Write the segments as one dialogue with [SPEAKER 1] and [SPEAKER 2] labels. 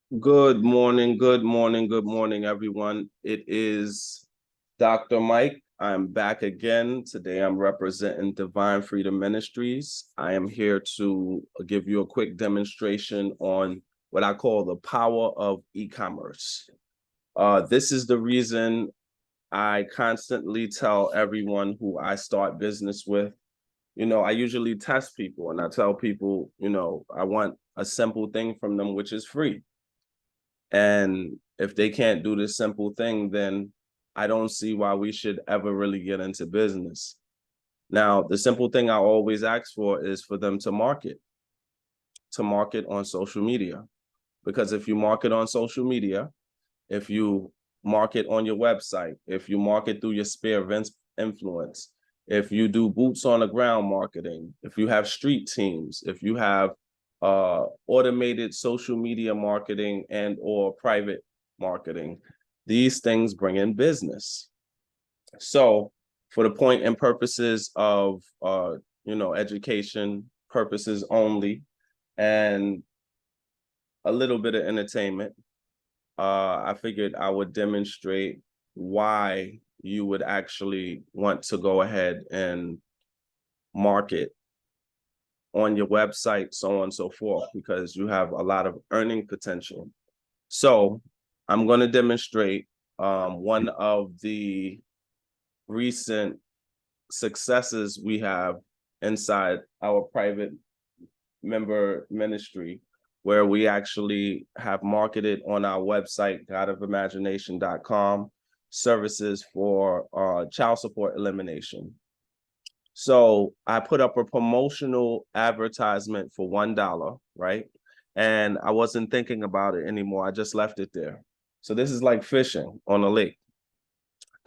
[SPEAKER 1] Good morning, good morning, good morning, everyone. It is Dr. Mike. I'm back again. Today I'm representing Divine Freedom Ministries. I am here to give you a quick demonstration on what I call the power of e-commerce. This is the reason I constantly tell everyone who I start business with. I usually test people and I tell people, I want a simple thing from them, which is free. And if they can't do this simple thing, then I don't see why we should ever really get into business. Now, the simple thing I always ask for is for them to market on social media. Because if you market on social media, if you market on your website, if you market through your sphere of influence, if you do boots on the ground marketing, if you have street teams, if you have automated social media marketing and or private marketing, these things bring in business. So for the point and purposes of education purposes only and a little bit of entertainment, I figured I would demonstrate why you would actually want to go ahead and market on your website, so on and so forth, because you have a lot of earning potential. So I'm going to demonstrate one of the recent successes we have inside our private member ministry, where we actually have marketed on our website, godofimagination.com, services for child support elimination. So I put up a promotional advertisement for $1, right? And I wasn't thinking about it anymore. I just left it there. So this is like fishing on a lake.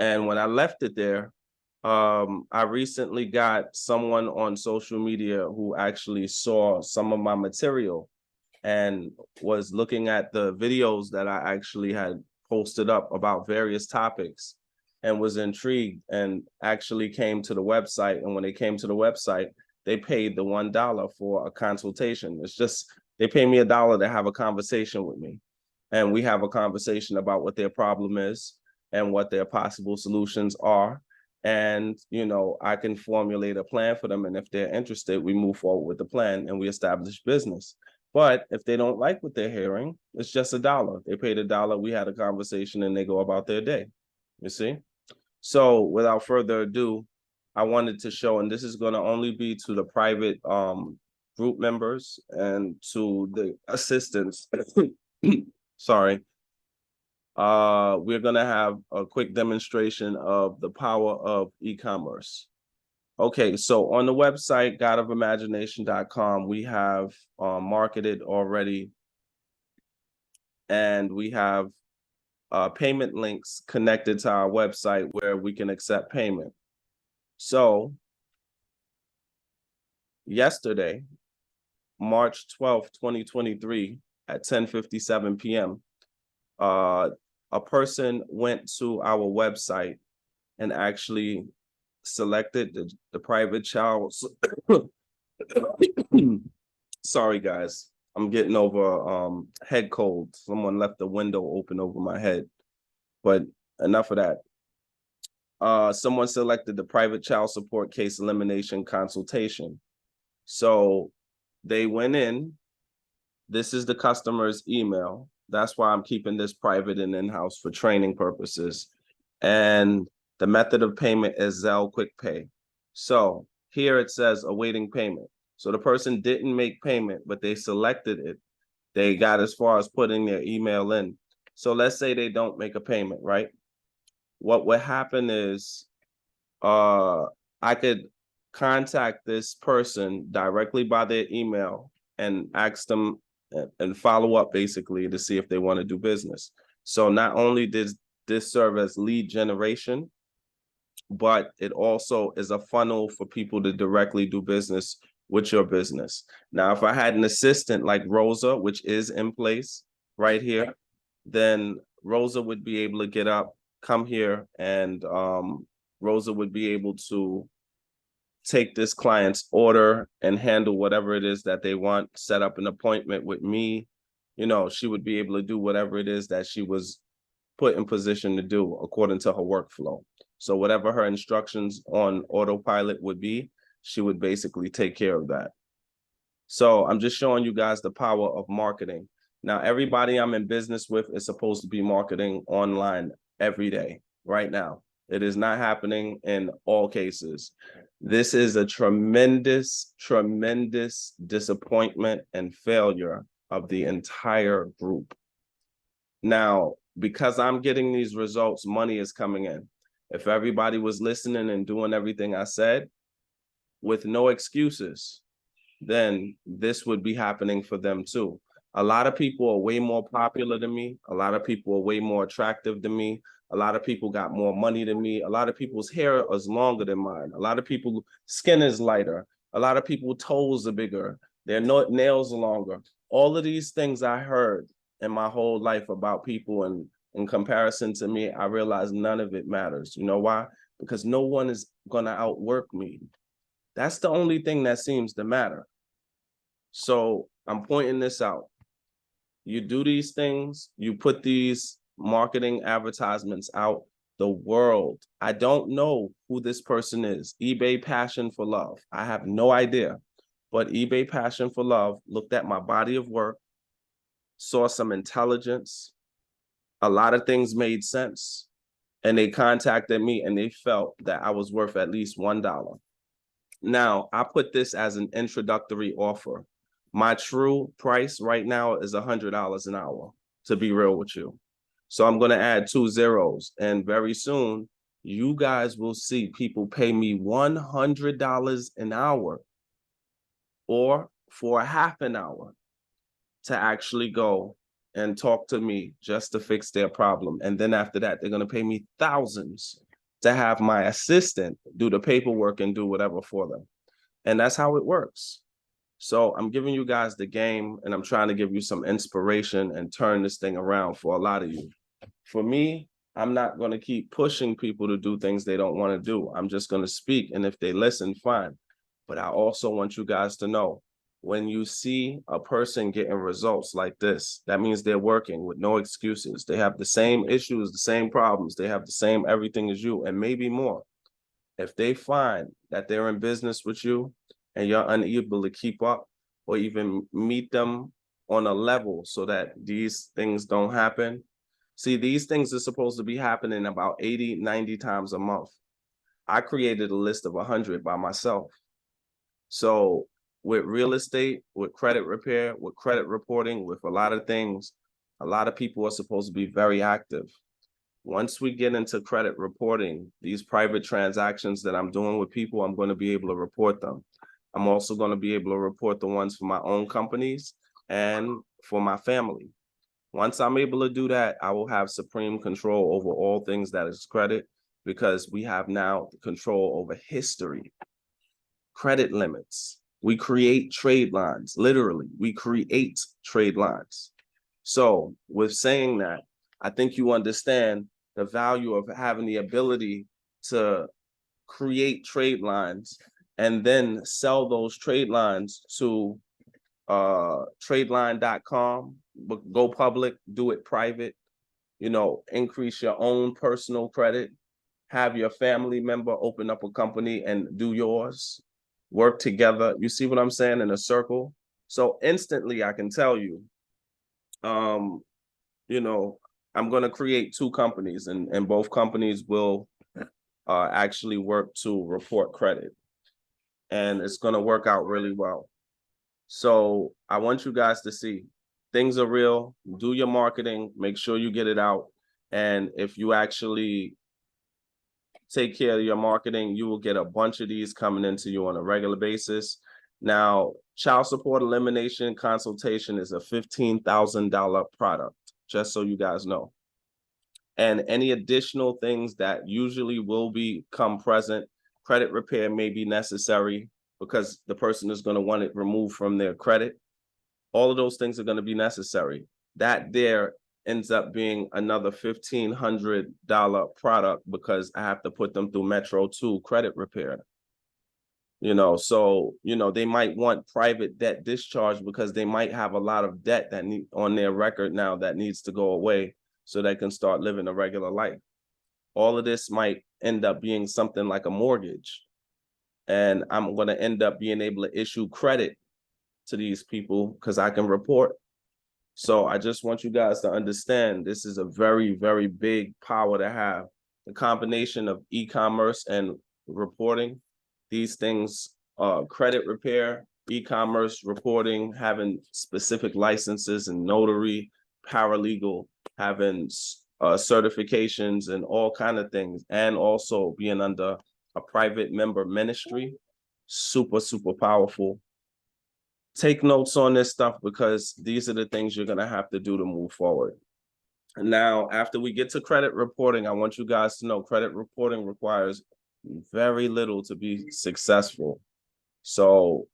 [SPEAKER 1] And when I left it there, I recently got someone on social media who actually saw some of my material and was looking at the videos that I actually had posted up about various topics and was intrigued and actually came to the website. And when they came to the website, they paid the $1 for a consultation. It's just, they pay me $1 to have a conversation with me. And we have a conversation about what their problem is and what their possible solutions are. And, I can formulate a plan for them. And if they're interested, we move forward with the plan and we establish business. But if they don't like what they're hearing, it's just $1. They paid $1. We had a conversation and they go about their day. You see? So without further ado, I wanted to show, and this is going to only be to the private group members and to the assistants. Sorry. We're going to have a quick demonstration of the power of e-commerce. Okay, so on the website, godofimagination.com, we have marketed already, and we have payment links connected to our website where we can accept payment. So yesterday, March 12th, 2023, at 10:57 p.m., a person went to our website and actually selected the private child. Sorry, guys. I'm getting over head cold. Someone left the window open over my head. But enough of that. Someone selected the private child support case elimination consultation. So they went in. This is the customer's email. That's why I'm keeping this private and in-house for training purposes. And the method of payment is Zelle Quick Pay. So here it says awaiting payment. So the person didn't make payment, but they selected it. They got as far as putting their email in. So let's say they don't make a payment, right? What would happen is I could contact this person directly by their email and ask them and follow up basically to see if they want to do business. So not only did this serve as lead generation, but it also is a funnel for people to directly do business with your business. Now, if I had an assistant like Rosa, which is in place right here, then Rosa would be able to get up, come here, and Rosa would be able to take this client's order and handle whatever it is that they want, set up an appointment with me, you know, she would be able to do whatever it is that she was put in position to do according to her workflow. So whatever her instructions on autopilot would be, she would basically take care of that. So I'm just showing you guys the power of marketing. Now, everybody I'm in business with is supposed to be marketing online every day, right now. It is not happening in all cases. This is a tremendous, tremendous disappointment and failure of the entire group. Now, because I'm getting these results, money is coming in. If everybody was listening and doing everything I said with no excuses, then this would be happening for them too. A lot of people are way more popular than me. A lot of people are way more attractive than me. A lot of people got more money than me. A lot of people's hair is longer than mine. A lot of people skin is lighter. A lot of people toes are bigger. Their nails are longer. All of these things I heard in my whole life about people, and in comparison to me, I realized none of it matters. You know why? Because no one is gonna outwork me. That's the only thing that seems to matter. So I'm pointing this out. You do these things, you put these marketing advertisements out, the world. I don't know who this person is. eBay Passion for Love. I have no idea. But eBay Passion for Love looked at my body of work, saw some intelligence, a lot of things made sense, and they contacted me and they felt that I was worth at least $1. Now, I put this as an introductory offer. My true price right now is $100 an hour, to be real with you. So I'm going to add 2 zeros. And very soon, you guys will see people pay me $100 an hour or for a half an hour to actually go and talk to me just to fix their problem. And then after that, they're going to pay me thousands to have my assistant do the paperwork and do whatever for them. And that's how it works. So I'm giving you guys the game, and I'm trying to give you some inspiration and turn this thing around for a lot of you. For me, I'm not going to keep pushing people to do things they don't want to do. I'm just going to speak. And if they listen, fine. But I also want you guys to know, when you see a person getting results like this, that means they're working with no excuses. They have the same issues, the same problems. They have the same everything as you, and maybe more. If they find that they're in business with you and you're unable to keep up or even meet them on a level so that these things don't happen. See, these things are supposed to be happening about 80, 90 times a month. I created a list of 100 by myself. So with real estate, with credit repair, with credit reporting, with a lot of things, a lot of people are supposed to be very active. Once we get into credit reporting, these private transactions that I'm doing with people, I'm going to be able to report them. I'm also going to be able to report the ones for my own companies and for my family. Once I'm able to do that, I will have supreme control over all things that is credit, because we have now control over history, credit limits. We create trade lines, literally, we create trade lines. So with saying that, I think you understand the value of having the ability to create trade lines and then sell those trade lines to tradeline.com, go public, do it private, you know, increase your own personal credit, have your family member open up a company and do yours, work together. You see what I'm saying? In a circle. So instantly I can tell you, you know, I'm going to create 2 companies, and both companies will actually work to report credit. And it's going to work out really well. So I want you guys to see things are real. Do your marketing, make sure you get it out. And if you actually take care of your marketing, you will get a bunch of these coming into you on a regular basis. Now, child support elimination consultation is a $15,000 product, just so you guys know. And any additional things that usually will become present, credit repair may be necessary because the person is going to want it removed from their credit. All of those things are going to be necessary. That there ends up being another $1,500 product because I have to put them through Metro 2 credit repair. So, they might want private debt discharge because they might have a lot of debt that on their record now that needs to go away so they can start living a regular life. All of this might end up being something like a mortgage. And I'm going to end up being able to issue credit to these people because I can report. So I just want you guys to understand this is a very, very big power to have. The combination of e-commerce and reporting, these things, credit repair, e-commerce reporting, having specific licenses and notary, paralegal, having certifications and all kind of things, and also being under a private member ministry, super, super powerful. Take notes on this stuff because these are the things you're going to have to do to move forward. Now, after we get to credit reporting, I want you guys to know credit reporting requires very little to be successful. So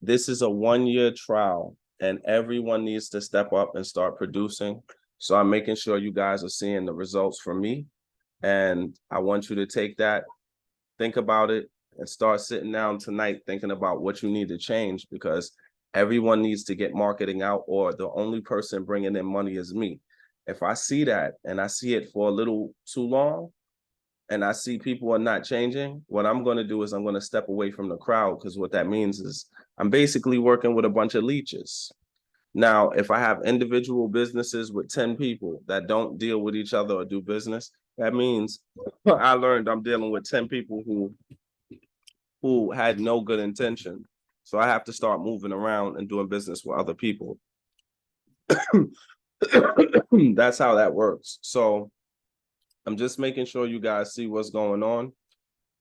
[SPEAKER 1] this is a 1-year trial and everyone needs to step up and start producing. So I'm making sure you guys are seeing the results from me. And I want you to take that, think about it, and start sitting down tonight thinking about what you need to change, because everyone needs to get marketing out, or the only person bringing in money is me. If I see that and I see it for a little too long and I see people are not changing, what I'm going to do is I'm going to step away from the crowd, because what that means is I'm basically working with a bunch of leeches. Now, if I have individual businesses with 10 people that don't deal with each other or do business, that means I learned I'm dealing with 10 people who had no good intention. So I have to start moving around and doing business with other people. That's how that works. So I'm just making sure you guys see what's going on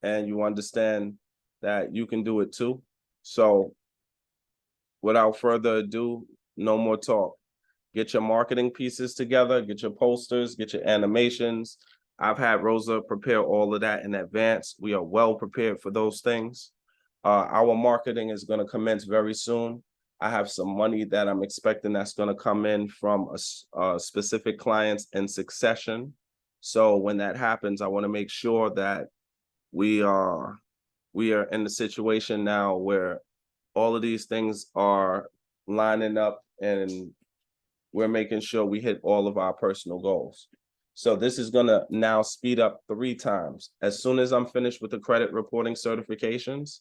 [SPEAKER 1] and you understand that you can do it too. So without further ado, no more talk. Get your marketing pieces together, get your posters, get your animations. I've had Rosa prepare all of that in advance. We are well prepared for those things. Our marketing is going to commence very soon. I have some money that I'm expecting that's going to come in from specific clients in succession. So when that happens, I want to make sure that we are in the situation now where all of these things are lining up and we're making sure we hit all of our personal goals. So this is going to now speed up 3 times. As soon as I'm finished with the credit reporting certifications,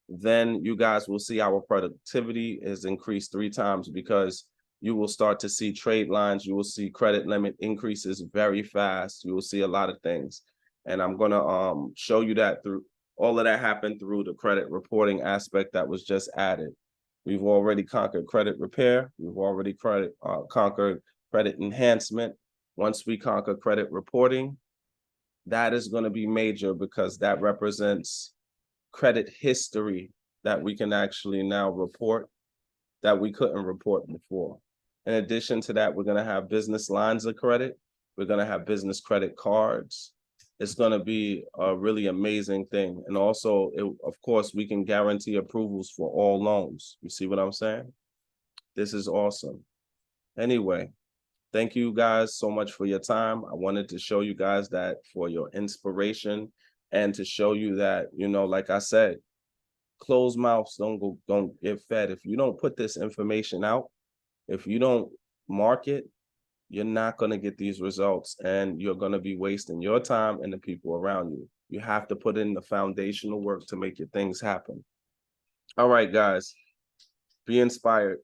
[SPEAKER 1] then you guys will see our productivity is increased 3 times, because you will start to see trade lines. You will see credit limit increases very fast. You will see a lot of things. And I'm going to show you that through all of that happened through the credit reporting aspect that was just added. We've already conquered credit repair. We've already conquered credit enhancement. Once we conquer credit reporting, that is going to be major, because that represents credit history that we can actually now report that we couldn't report before. In addition to that, we're going to have business lines of credit. We're going to have business credit cards. It's going to be a really amazing thing. And also, of course, we can guarantee approvals for all loans. You see what I'm saying? This is awesome. Anyway, thank you guys so much for your time. I wanted to show you guys that for your inspiration, and to show you that, like I said, closed mouths don't get fed. If you don't put this information out, if you don't market, you're not going to get these results, and you're going to be wasting your time and the people around you. You have to put in the foundational work to make your things happen. All right, guys, be inspired.